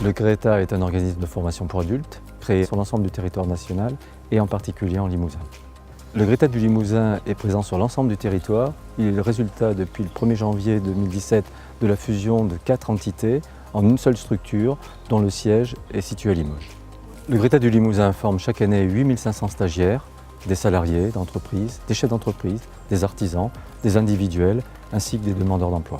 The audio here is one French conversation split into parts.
Le Greta est un organisme de formation pour adultes, créé sur l'ensemble du territoire national et en particulier en Limousin. Le Greta du Limousin est présent sur l'ensemble du territoire. Il est le résultat depuis le 1er janvier 2017 de la fusion de 4 entités en une seule structure dont le siège est situé à Limoges. Le Greta du Limousin forme chaque année 8500 stagiaires, des salariés d'entreprise, des chefs d'entreprise, des artisans, des individuels ainsi que des demandeurs d'emploi.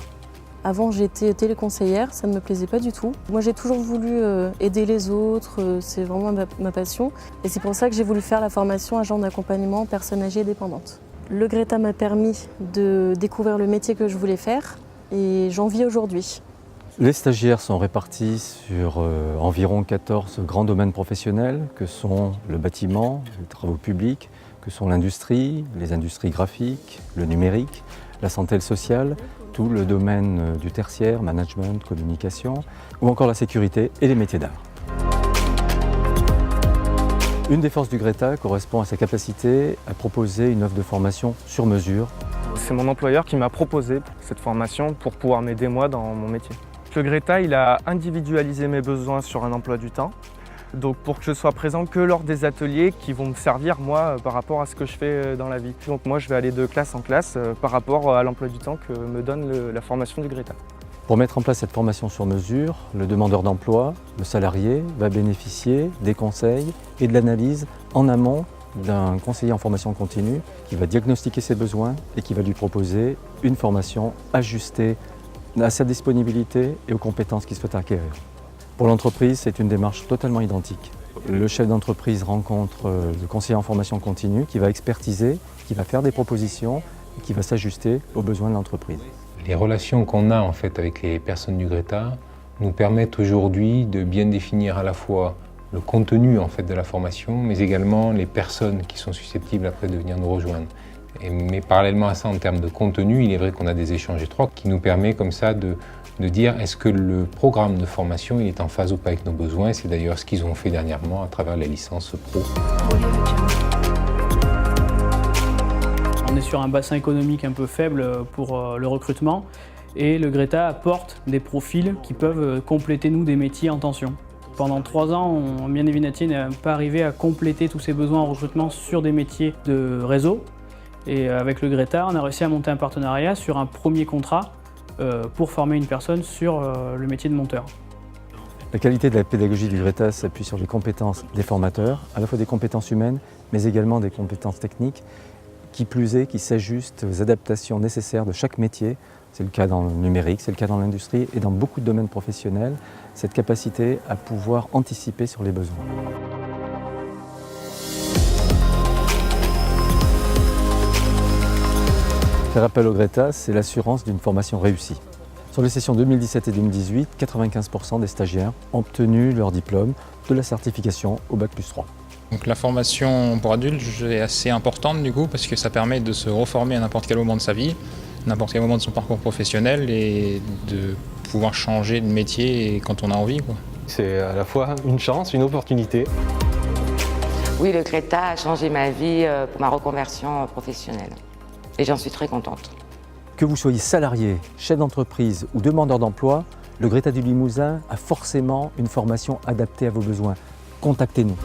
Avant, j'étais téléconseillère, ça ne me plaisait pas du tout. Moi, j'ai toujours voulu aider les autres, c'est vraiment ma passion. Et c'est pour ça que j'ai voulu faire la formation agent d'accompagnement personnes âgées et dépendantes. Le Greta m'a permis de découvrir le métier que je voulais faire et j'en vis aujourd'hui. Les stagiaires sont répartis sur environ 14 grands domaines professionnels que sont le bâtiment, les travaux publics, que sont l'industrie, les industries graphiques, le numérique, la santé et le social, tout le domaine du tertiaire, management, communication, ou encore la sécurité et les métiers d'art. Une des forces du Greta correspond à sa capacité à proposer une offre de formation sur mesure. C'est mon employeur qui m'a proposé cette formation pour pouvoir m'aider moi dans mon métier. Le Greta, il a individualisé mes besoins sur un emploi du temps. Donc pour que je sois présent que lors des ateliers qui vont me servir moi par rapport à ce que je fais dans la vie. Donc moi je vais aller de classe en classe par rapport à l'emploi du temps que me donne la formation du Greta. Pour mettre en place cette formation sur mesure, le demandeur d'emploi, le salarié, va bénéficier des conseils et de l'analyse en amont d'un conseiller en formation continue qui va diagnostiquer ses besoins et qui va lui proposer une formation ajustée à sa disponibilité et aux compétences qu'il souhaite acquérir. Pour l'entreprise, c'est une démarche totalement identique. Le chef d'entreprise rencontre le conseiller en formation continue qui va expertiser, qui va faire des propositions et qui va s'ajuster aux besoins de l'entreprise. Les relations qu'on a en fait avec les personnes du Greta nous permettent aujourd'hui de bien définir à la fois le contenu en fait de la formation, mais également les personnes qui sont susceptibles après de venir nous rejoindre. Mais parallèlement à ça, en termes de contenu, il est vrai qu'on a des échanges étroits qui nous permettent comme ça de dire est-ce que le programme de formation il est en phase ou pas avec nos besoins. C'est d'ailleurs ce qu'ils ont fait dernièrement à travers la licence pro. On est sur un bassin économique un peu faible pour le recrutement et le Greta apporte des profils qui peuvent compléter des métiers en tension. Pendant 3 ans, Mian et Vinatier n'a pas arrivé à compléter tous ses besoins en recrutement sur des métiers de réseau. Et avec le Greta, on a réussi à monter un partenariat sur un premier contrat pour former une personne sur le métier de monteur. La qualité de la pédagogie du Greta s'appuie sur les compétences des formateurs, à la fois des compétences humaines, mais également des compétences techniques, qui plus est, qui s'ajustent aux adaptations nécessaires de chaque métier. C'est le cas dans le numérique, c'est le cas dans l'industrie et dans beaucoup de domaines professionnels, cette capacité à pouvoir anticiper sur les besoins. Faire appel au Greta, c'est l'assurance d'une formation réussie. Sur les sessions 2017 et 2018, 95% des stagiaires ont obtenu leur diplôme de la certification au Bac+3. Donc la formation pour adultes est assez importante du coup parce que ça permet de se reformer à n'importe quel moment de sa vie, n'importe quel moment de son parcours professionnel et de pouvoir changer de métier quand on a envie. C'est à la fois une chance, une opportunité. Oui, le Greta a changé ma vie pour ma reconversion professionnelle. Et j'en suis très contente. Que vous soyez salarié, chef d'entreprise ou demandeur d'emploi, le Greta du Limousin a forcément une formation adaptée à vos besoins. Contactez-nous.